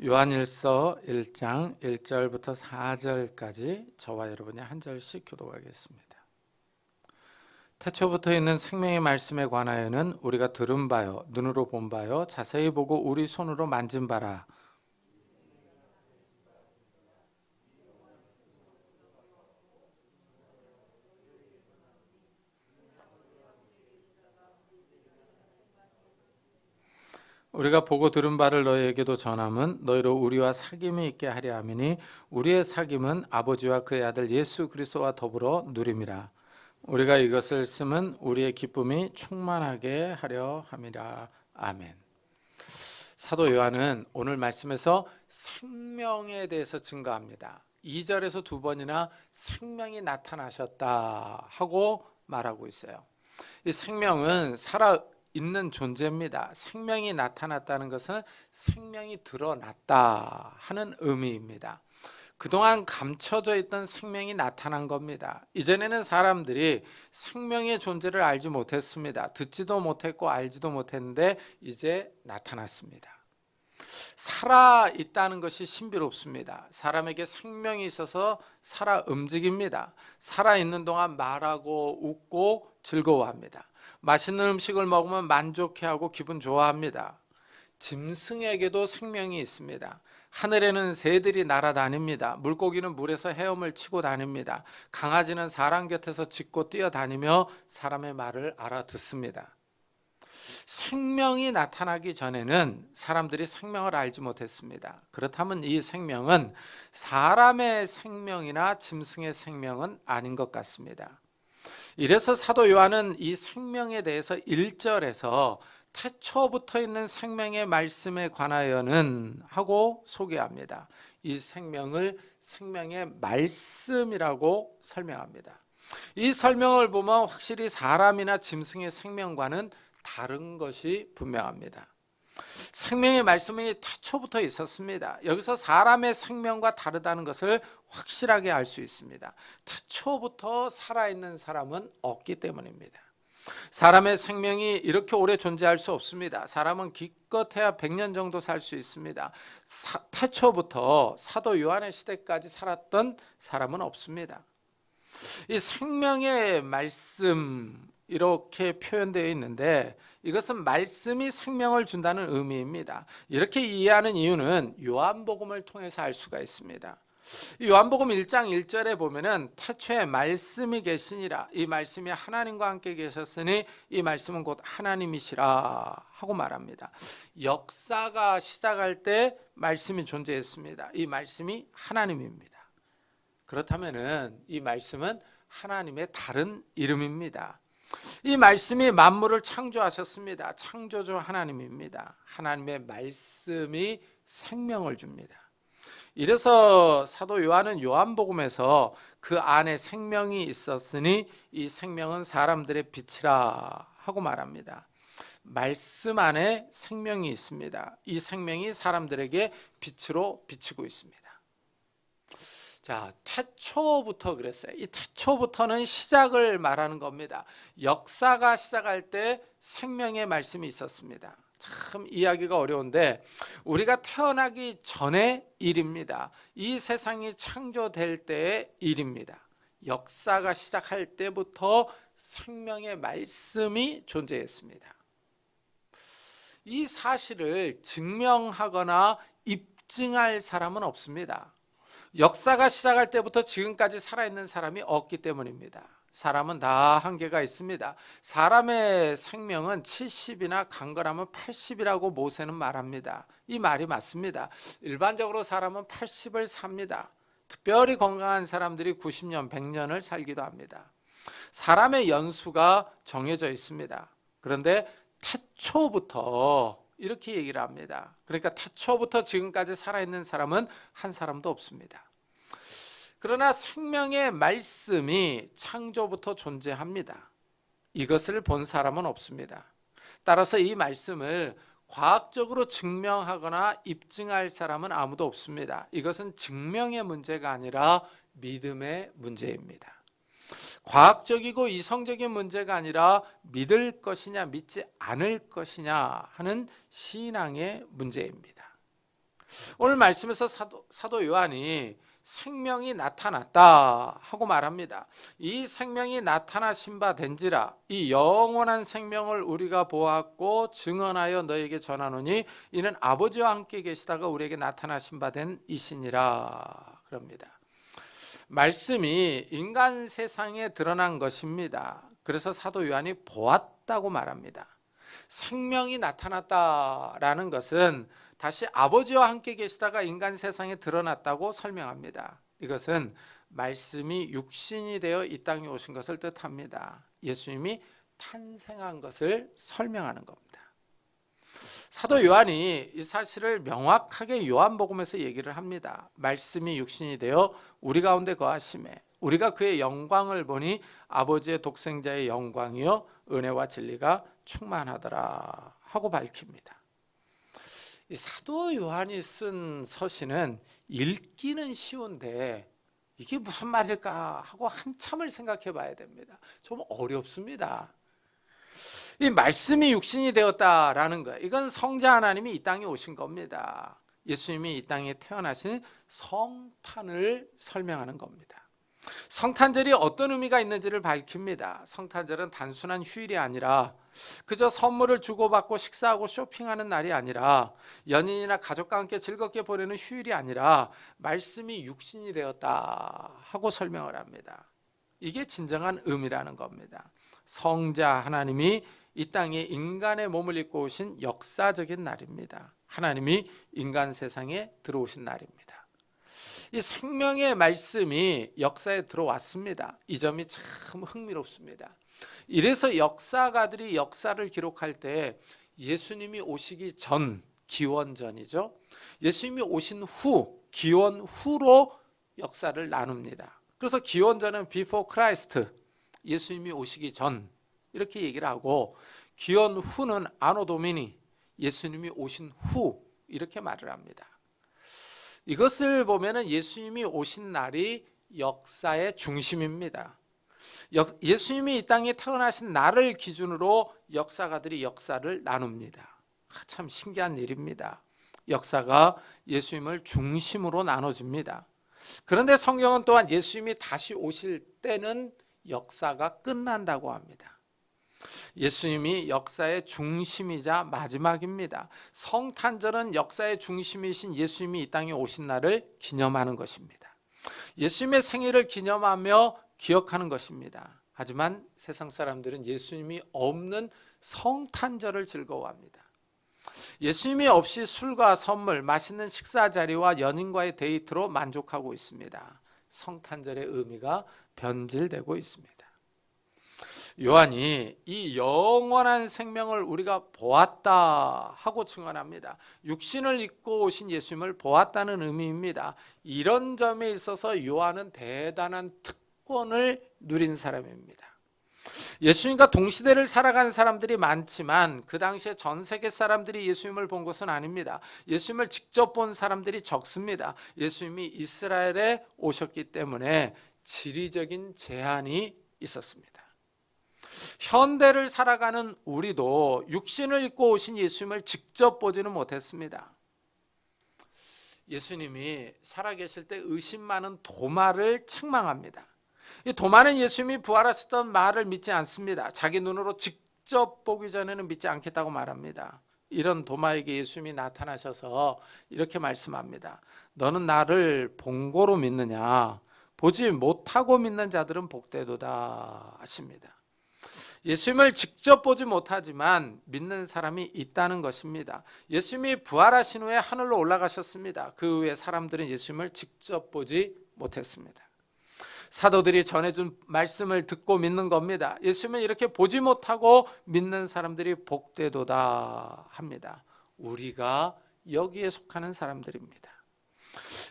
요한일서 1장 1절부터 4절까지 저와 여러분이 한 절씩 교독하겠습니다. 태초부터 있는 생명의 말씀에 관하여는 우리가 들은 바요 눈으로 본 바요 자세히 보고 우리 손으로 만진 바라. 우리가 보고 들은 바를 너희에게도 전함은 너희로 우리와 사귐이 있게 하려 함이니 우리의 사귐은 아버지와 그의 아들 예수 그리스도와 더불어 누림이라. 우리가 이것을 쓰면 우리의 기쁨이 충만하게 하려 함이라. 아멘. 사도 요한은 오늘 말씀에서 생명에 대해서 증거합니다. 2절에서 두 번이나 생명이 나타나셨다 하고 말하고 있어요. 이 생명은 살아 있는 존재입니다. 생명이 나타났다는 것은 생명이 드러났다 하는 의미입니다. 그동안 감춰져 있던 생명이 나타난 겁니다. 이전에는 사람들이 생명의 존재를 알지 못했습니다. 듣지도 못했고 알지도 못했는데 이제 나타났습니다. 살아 있다는 것이 신비롭습니다. 사람에게 생명이 있어서 살아 움직입니다. 살아 있는 동안 말하고 웃고 즐거워합니다. 맛있는 음식을 먹으면 만족해하고 기분 좋아합니다. 짐승에게도 생명이 있습니다. 하늘에는 새들이 날아다닙니다. 물고기는 물에서 헤엄을 치고 다닙니다. 강아지는 사람 곁에서 짖고 뛰어다니며 사람의 말을 알아듣습니다. 생명이 나타나기 전에는 사람들이 생명을 알지 못했습니다. 그렇다면 이 생명은 사람의 생명이나 짐승의 생명은 아닌 것 같습니다. 이래서 사도 요한은 이 생명에 대해서 1절에서 태초부터 있는 생명의 말씀에 관하여는 하고 소개합니다. 이 생명을 생명의 말씀이라고 설명합니다. 이 설명을 보면 확실히 사람이나 짐승의 생명과는 다른 것이 분명합니다. 생명의 말씀이 태초부터 있었습니다. 여기서 사람의 생명과 다르다는 것을 확실하게 알 수 있습니다. 태초부터 살아있는 사람은 없기 때문입니다. 사람의 생명이 이렇게 오래 존재할 수 없습니다. 사람은 기껏해야 100년 정도 살 수 있습니다. 태초부터 사도 요한의 시대까지 살았던 사람은 없습니다. 이 생명의 말씀 이렇게 표현되어 있는데 이것은 말씀이 생명을 준다는 의미입니다. 이렇게 이해하는 이유는 요한복음을 통해서 알 수가 있습니다. 요한복음 1장 1절에 보면은 태초에 말씀이 계시니라, 이 말씀이 하나님과 함께 계셨으니 이 말씀은 곧 하나님이시라 하고 말합니다. 역사가 시작할 때 말씀이 존재했습니다. 이 말씀이 하나님입니다. 그렇다면은 이 말씀은 하나님의 다른 이름입니다. 이 말씀이 만물을 창조하셨습니다. 창조주 하나님입니다. 하나님의 말씀이 생명을 줍니다. 이래서 사도 요한은 요한복음에서 그 안에 생명이 있었으니 이 생명은 사람들의 빛이라 하고 말합니다. 말씀 안에 생명이 있습니다. 이 생명이 사람들에게 빛으로 비치고 있습니다. 자, 태초부터 그랬어요. 이 태초부터는 시작을 말하는 겁니다. 역사가 시작할 때 생명의 말씀이 있었습니다. 참 이야기가 어려운데 우리가 태어나기 전의 일입니다. 이 세상이 창조될 때의 일입니다. 역사가 시작할 때부터 생명의 말씀이 존재했습니다. 이 사실을 증명하거나 입증할 사람은 없습니다. 역사가 시작할 때부터 지금까지 살아있는 사람이 없기 때문입니다. 사람은 다 한계가 있습니다. 사람의 생명은 70이나 강건하면 80이라고 모세는 말합니다. 이 말이 맞습니다. 일반적으로 사람은 80을 삽니다. 특별히 건강한 사람들이 90년, 100년을 살기도 합니다. 사람의 연수가 정해져 있습니다. 그런데 태초부터 이렇게 얘기를 합니다. 그러니까 태초부터 지금까지 살아있는 사람은 한 사람도 없습니다. 그러나 생명의 말씀이 창조부터 존재합니다. 이것을 본 사람은 없습니다. 따라서 이 말씀을 과학적으로 증명하거나 입증할 사람은 아무도 없습니다. 이것은 증명의 문제가 아니라 믿음의 문제입니다. 과학적이고 이성적인 문제가 아니라 믿을 것이냐 믿지 않을 것이냐 하는 신앙의 문제입니다. 오늘 말씀에서 사도 요한이 생명이 나타났다 하고 말합니다. 이 생명이 나타나신 바 된지라 이 영원한 생명을 우리가 보았고 증언하여 너에게 전하노니 이는 아버지와 함께 계시다가 우리에게 나타나신 바 된 이시니라 그럽니다. 말씀이 인간 세상에 드러난 것입니다. 그래서 사도 요한이 보았다고 말합니다. 생명이 나타났다라는 것은 다시 아버지와 함께 계시다가 인간 세상에 드러났다고 설명합니다. 이것은 말씀이 육신이 되어 이 땅에 오신 것을 뜻합니다. 예수님이 탄생한 것을 설명하는 겁니다. 사도 요한이 이 사실을 명확하게 요한복음에서 얘기를 합니다. 말씀이 육신이 되어 우리 가운데 거하심에 우리가 그의 영광을 보니 아버지의 독생자의 영광이요 은혜와 진리가 충만하더라 하고 밝힙니다. 이 사도 요한이 쓴 서신은 읽기는 쉬운데 이게 무슨 말일까 하고 한참을 생각해 봐야 됩니다. 좀 어렵습니다. 이 말씀이 육신이 되었다라는 거, 이건 성자 하나님이 이 땅에 오신 겁니다. 예수님이 이 땅에 태어나신 성탄을 설명하는 겁니다. 성탄절이 어떤 의미가 있는지를 밝힙니다. 성탄절은 단순한 휴일이 아니라 그저 선물을 주고받고 식사하고 쇼핑하는 날이 아니라 연인이나 가족과 함께 즐겁게 보내는 휴일이 아니라 말씀이 육신이 되었다 하고 설명을 합니다. 이게 진정한 의미라는 겁니다. 성자 하나님이 이 땅에 인간의 몸을 입고 오신 역사적인 날입니다. 하나님이 인간 세상에 들어오신 날입니다. 이 생명의 말씀이 역사에 들어왔습니다. 이 점이 참 흥미롭습니다. 이래서 역사가들이 역사를 기록할 때 예수님이 오시기 전, 기원전이죠. 예수님이 오신 후, 기원 후로 역사를 나눕니다. 그래서 기원전은 before Christ, 예수님이 오시기 전 이렇게 얘기를 하고, 기원 후는 아노 도미니, 예수님이 오신 후 이렇게 말을 합니다. 이것을 보면은 예수님이 오신 날이 역사의 중심입니다. 예수님이 이 땅에 태어나신 날을 기준으로 역사가들이 역사를 나눕니다. 참 신기한 일입니다. 역사가 예수님을 중심으로 나눠집니다. 그런데 성경은 또한 예수님이 다시 오실 때는 역사가 끝난다고 합니다. 예수님이 역사의 중심이자 마지막입니다. 성탄절은 역사의 중심이신 예수님이 이 땅에 오신 날을 기념하는 것입니다. 예수님의 생일을 기념하며 기억하는 것입니다. 하지만 세상 사람들은 예수님이 없는 성탄절을 즐거워합니다. 예수님이 없이 술과 선물, 맛있는 식사 자리와 연인과의 데이트로 만족하고 있습니다. 성탄절의 의미가 변질되고 있습니다. 요한이 이 영원한 생명을 우리가 보았다 하고 증언합니다. 육신을 입고 오신 예수님을 보았다는 의미입니다. 이런 점에 있어서 요한은 대단한 특권을 누린 사람입니다. 예수님과 동시대를 살아간 사람들이 많지만 그 당시에 전 세계 사람들이 예수님을 본 것은 아닙니다. 예수님을 직접 본 사람들이 적습니다. 예수님이 이스라엘에 오셨기 때문에 지리적인 제한이 있었습니다. 현대를 살아가는 우리도 육신을 입고 오신 예수님을 직접 보지는 못했습니다. 예수님이 살아계실 때 의심 많은 도마를 책망합니다. 이 도마는 예수님이 부활하셨던 말을 믿지 않습니다. 자기 눈으로 직접 보기 전에는 믿지 않겠다고 말합니다. 이런 도마에게 예수님이 나타나셔서 이렇게 말씀합니다. 너는 나를 본고로 믿느냐? 보지 못하고 믿는 자들은 복되도다 하십니다. 예수님을 직접 보지 못하지만 믿는 사람이 있다는 것입니다. 예수님이 부활하신 후에 하늘로 올라가셨습니다. 그 후에 사람들은 예수님을 직접 보지 못했습니다. 사도들이 전해준 말씀을 듣고 믿는 겁니다. 예수님은 이렇게 보지 못하고 믿는 사람들이 복되도다 합니다. 우리가 여기에 속하는 사람들입니다.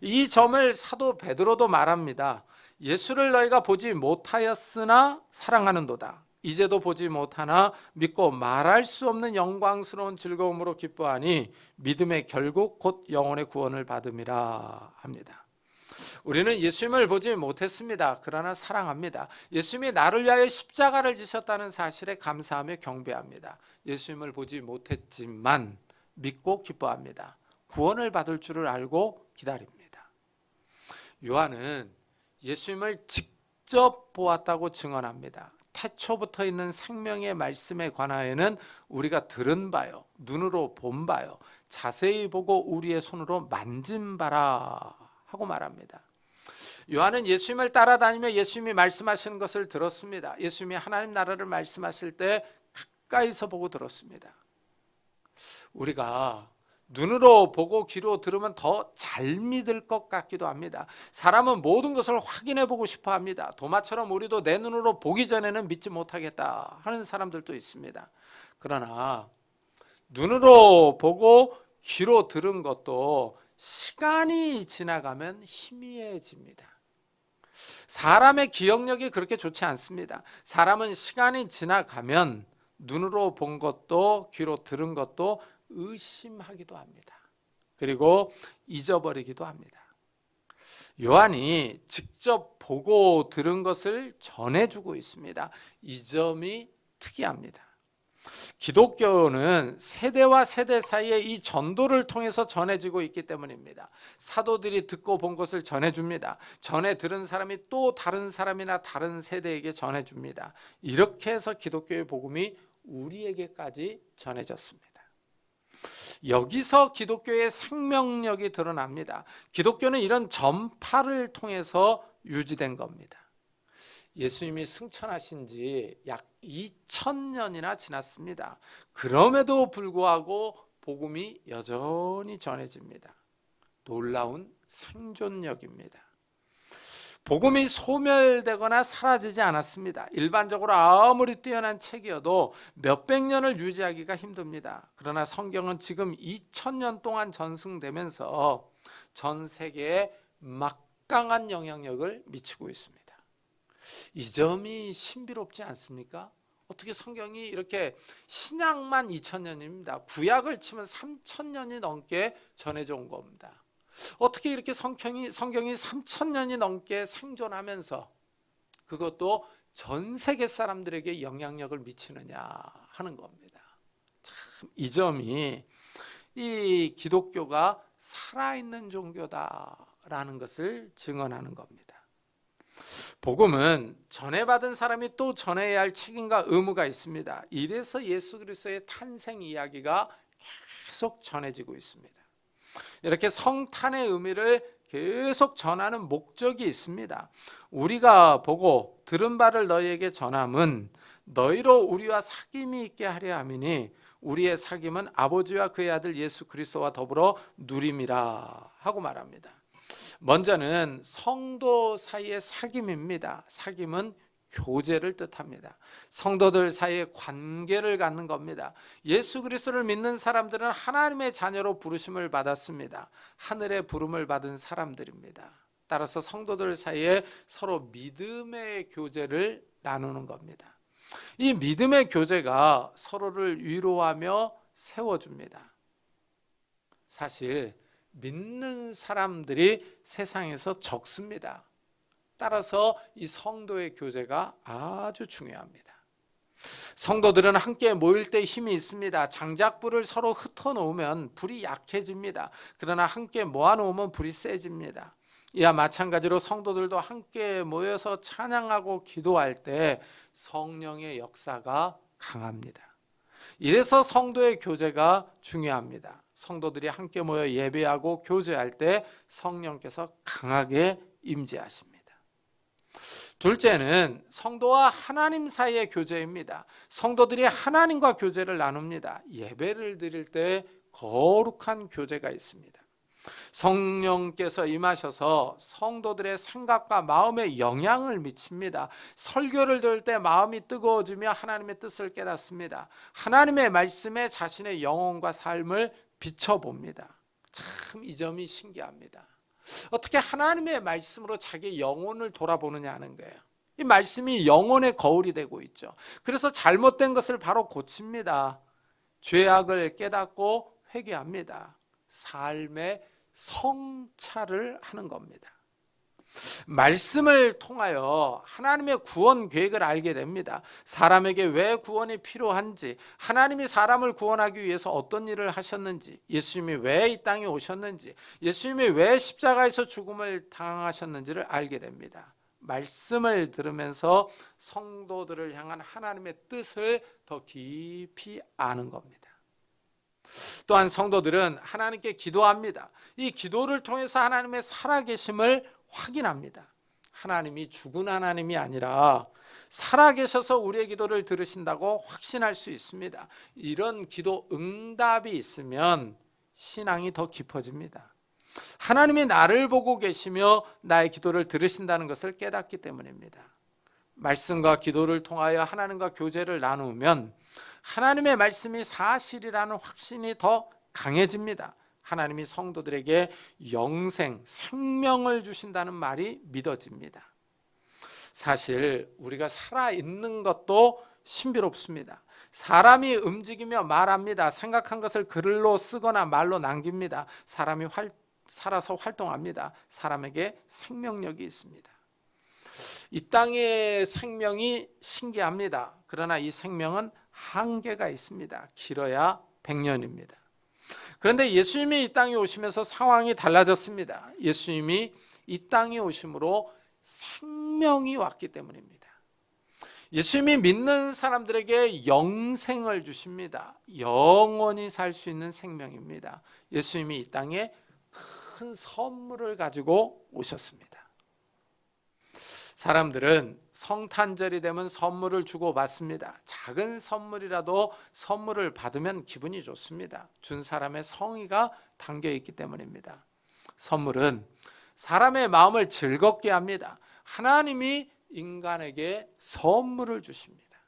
이 점을 사도 베드로도 말합니다. 예수를 너희가 보지 못하였으나 사랑하는도다. 이제도 보지 못하나 믿고 말할 수 없는 영광스러운 즐거움으로 기뻐하니 믿음의 결국 곧 영혼의 구원을 받음이라 합니다. 우리는 예수님을 보지 못했습니다. 그러나 사랑합니다. 예수님이 나를 위하여 십자가를 지셨다는 사실에 감사하며 경배합니다. 예수님을 보지 못했지만 믿고 기뻐합니다. 구원을 받을 줄을 알고 기다립니다. 요한은 예수님을 직접 보았다고 증언합니다. 태초부터 있는 생명의 말씀에 관하여는 우리가 들은 바요, 눈으로 본 바요, 자세히 보고 우리의 손으로 만진 바라 하고 말합니다. 요한은 예수님을 따라다니며 예수님이 말씀하시는 것을 들었습니다. 예수님이 하나님 나라를 말씀하실 때 가까이서 보고 들었습니다. 우리가 눈으로 보고 귀로 들으면 더 잘 믿을 것 같기도 합니다. 사람은 모든 것을 확인해 보고 싶어 합니다. 도마처럼 우리도 내 눈으로 보기 전에는 믿지 못하겠다 하는 사람들도 있습니다. 그러나 눈으로 보고 귀로 들은 것도 시간이 지나가면 희미해집니다. 사람의 기억력이 그렇게 좋지 않습니다. 사람은 시간이 지나가면 눈으로 본 것도 귀로 들은 것도 의심하기도 합니다. 그리고 잊어버리기도 합니다. 요한이 직접 보고 들은 것을 전해주고 있습니다. 이 점이 특이합니다. 기독교는 세대와 세대 사이에 이 전도를 통해서 전해지고 있기 때문입니다. 사도들이 듣고 본 것을 전해줍니다. 전해 들은 사람이 또 다른 사람이나 다른 세대에게 전해줍니다. 이렇게 해서 기독교의 복음이 우리에게까지 전해졌습니다. 여기서 기독교의 생명력이 드러납니다. 기독교는 이런 전파를 통해서 유지된 겁니다. 예수님이 승천하신 지 약 2000년이나 지났습니다. 그럼에도 불구하고 복음이 여전히 전해집니다. 놀라운 생존력입니다. 복음이 소멸되거나 사라지지 않았습니다. 일반적으로 아무리 뛰어난 책이어도 몇백 년을 유지하기가 힘듭니다. 그러나 성경은 지금 2000년 동안 전승되면서 전 세계에 막강한 영향력을 미치고 있습니다. 이 점이 신비롭지 않습니까? 어떻게 성경이 이렇게 신약만 2000년입니다. 구약을 치면 3000년이 넘게 전해져 온 겁니다. 어떻게 이렇게 성경이 3000년이 넘게 생존하면서 그것도 전 세계 사람들에게 영향력을 미치느냐 하는 겁니다. 참, 이 점이 이 기독교가 살아있는 종교다라는 것을 증언하는 겁니다. 복음은 전해받은 사람이 또 전해야 할 책임과 의무가 있습니다. 이래서 예수 그리스도의 탄생 이야기가 계속 전해지고 있습니다. 이렇게 성탄의 의미를 계속 전하는 목적이 있습니다. 우리가 보고 들은 바를 너희에게 전함은 너희로 우리와 사귐이 있게 하려 함이니 우리의 사귐은 아버지와 그의 아들 예수 그리스도와 더불어 누림이라 하고 말합니다. 먼저는 성도 사이의 사귐입니다. 사귐은 교제를 뜻합니다. 성도들 사이의 관계를 갖는 겁니다. 예수 그리스도를 믿는 사람들은 하나님의 자녀로 부르심을 받았습니다. 하늘의 부름을 받은 사람들입니다. 따라서 성도들 사이에 서로 믿음의 교제를 나누는 겁니다. 이 믿음의 교제가 서로를 위로하며 세워줍니다. 사실 믿는 사람들이 세상에서 적습니다. 따라서 이 성도의 교제가 아주 중요합니다. 성도들은 함께 모일 때 힘이 있습니다. 장작불을 서로 흩어놓으면 불이 약해집니다. 그러나 함께 모아놓으면 불이 세집니다. 이와 마찬가지로 성도들도 함께 모여서 찬양하고 기도할 때 성령의 역사가 강합니다. 이래서 성도의 교제가 중요합니다. 성도들이 함께 모여 예배하고 교제할 때 성령께서 강하게 임재하십니다. 둘째는 성도와 하나님 사이의 교제입니다. 성도들이 하나님과 교제를 나눕니다. 예배를 드릴 때 거룩한 교제가 있습니다. 성령께서 임하셔서 성도들의 생각과 마음에 영향을 미칩니다. 설교를 들을 때 마음이 뜨거워지며 하나님의 뜻을 깨닫습니다. 하나님의 말씀에 자신의 영혼과 삶을 비춰봅니다. 참 이 점이 신기합니다. 어떻게 하나님의 말씀으로 자기 영혼을 돌아보느냐 하는 거예요. 이 말씀이 영혼의 거울이 되고 있죠. 그래서 잘못된 것을 바로 고칩니다. 죄악을 깨닫고 회개합니다. 삶의 성찰을 하는 겁니다. 말씀을 통하여 하나님의 구원 계획을 알게 됩니다. 사람에게 왜 구원이 필요한지, 하나님이 사람을 구원하기 위해서 어떤 일을 하셨는지, 예수님이 왜 이 땅에 오셨는지, 예수님이 왜 십자가에서 죽음을 당하셨는지를 알게 됩니다. 말씀을 들으면서 성도들을 향한 하나님의 뜻을 더 깊이 아는 겁니다. 또한 성도들은 하나님께 기도합니다. 이 기도를 통해서 하나님의 살아계심을 확인합니다. 하나님이 죽은 하나님이 아니라 살아계셔서 우리의 기도를 들으신다고 확신할 수 있습니다. 이런 기도 응답이 있으면 신앙이 더 깊어집니다. 하나님이 나를 보고 계시며 나의 기도를 들으신다는 것을 깨닫기 때문입니다. 말씀과 기도를 통하여 하나님과 교제를 나누면 하나님의 말씀이 사실이라는 확신이 더 강해집니다. 하나님이 성도들에게 영생, 생명을 주신다는 말이 믿어집니다. 사실 우리가 살아있는 것도 신비롭습니다. 사람이 움직이며 말합니다. 생각한 것을 글로 쓰거나 말로 남깁니다. 사람이 살아서 활동합니다. 사람에게 생명력이 있습니다. 이 땅의 생명이 신기합니다. 그러나 이 생명은 한계가 있습니다. 길어야 100년입니다. 그런데 예수님이 이 땅에 오시면서 상황이 달라졌습니다. 예수님이 이 땅에 오심으로 생명이 왔기 때문입니다. 예수님이 믿는 사람들에게 영생을 주십니다. 영원히 살 수 있는 생명입니다. 예수님이 이 땅에 큰 선물을 가지고 오셨습니다. 사람들은 성탄절이 되면 선물을 주고받습니다. 작은 선물이라도 선물을 받으면 기분이 좋습니다. 준 사람의 성의가 담겨있기 때문입니다. 선물은 사람의 마음을 즐겁게 합니다. 하나님이 인간에게 선물을 주십니다.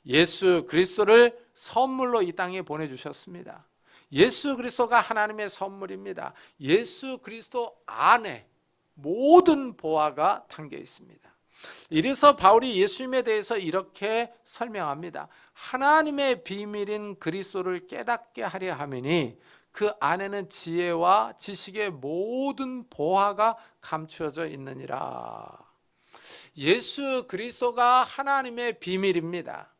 예수 그리스도를 선물로 이 땅에 보내주셨습니다. 예수 그리스도가 하나님의 선물입니다. 예수 그리스도 안에 모든 보화가 담겨 있습니다. 이래서 바울이 예수님에 대해서 이렇게 설명합니다. 하나님의 비밀인 그리스도를 깨닫게 하려 함이니 그 안에는 지혜와 지식의 모든 보화가 감추어져 있느니라. 예수 그리스도가 하나님의 비밀입니다.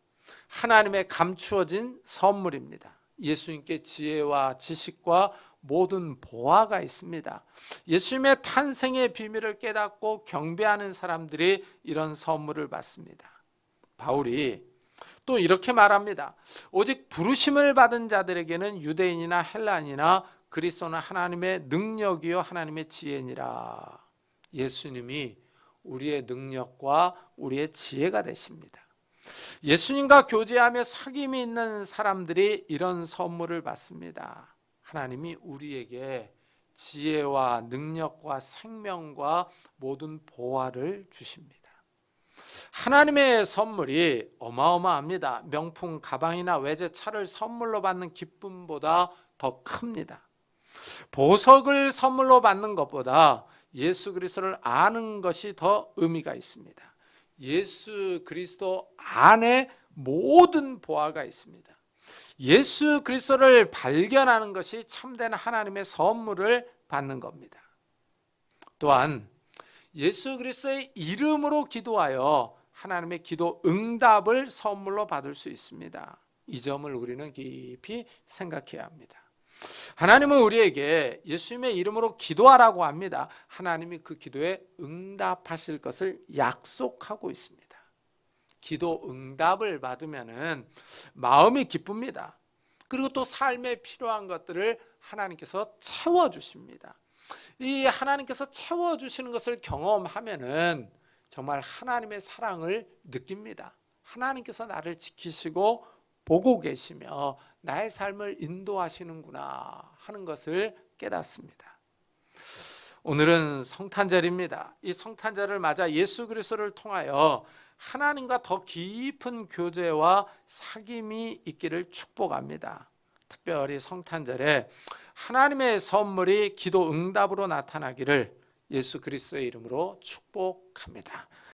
하나님의 감추어진 선물입니다. 예수님께 지혜와 지식과 모든 보화가 있습니다. 예수님의 탄생의 비밀을 깨닫고 경배하는 사람들이 이런 선물을 받습니다. 바울이 또 이렇게 말합니다. 오직 부르심을 받은 자들에게는 유대인이나 헬라인이나 그리스도는 하나님의 능력이요 하나님의 지혜니라. 예수님이 우리의 능력과 우리의 지혜가 되십니다. 예수님과 교제하며 사귐이 있는 사람들이 이런 선물을 받습니다. 하나님이 우리에게 지혜와 능력과 생명과 모든 보화를 주십니다. 하나님의 선물이 어마어마합니다. 명품 가방이나 외제차를 선물로 받는 기쁨보다 더 큽니다. 보석을 선물로 받는 것보다 예수 그리스도를 아는 것이 더 의미가 있습니다. 예수 그리스도 안에 모든 보화가 있습니다. 예수 그리스도를 발견하는 것이 참된 하나님의 선물을 받는 겁니다. 또한 예수 그리스도의 이름으로 기도하여 하나님의 기도 응답을 선물로 받을 수 있습니다. 이 점을 우리는 깊이 생각해야 합니다. 하나님은 우리에게 예수님의 이름으로 기도하라고 합니다. 하나님이 그 기도에 응답하실 것을 약속하고 있습니다. 기도 응답을 받으면은 마음이 기쁩니다. 그리고 또 삶에 필요한 것들을 하나님께서 채워주십니다. 이 하나님께서 채워주시는 것을 경험하면은 정말 하나님의 사랑을 느낍니다. 하나님께서 나를 지키시고 보고 계시며 나의 삶을 인도하시는구나 하는 것을 깨닫습니다. 오늘은 성탄절입니다. 이 성탄절을 맞아 예수 그리스도를 통하여 하나님과 더 깊은 교제와 사귐이 있기를 축복합니다. 특별히 성탄절에 하나님의 선물이 기도 응답으로 나타나기를 예수 그리스도의 이름으로 축복합니다.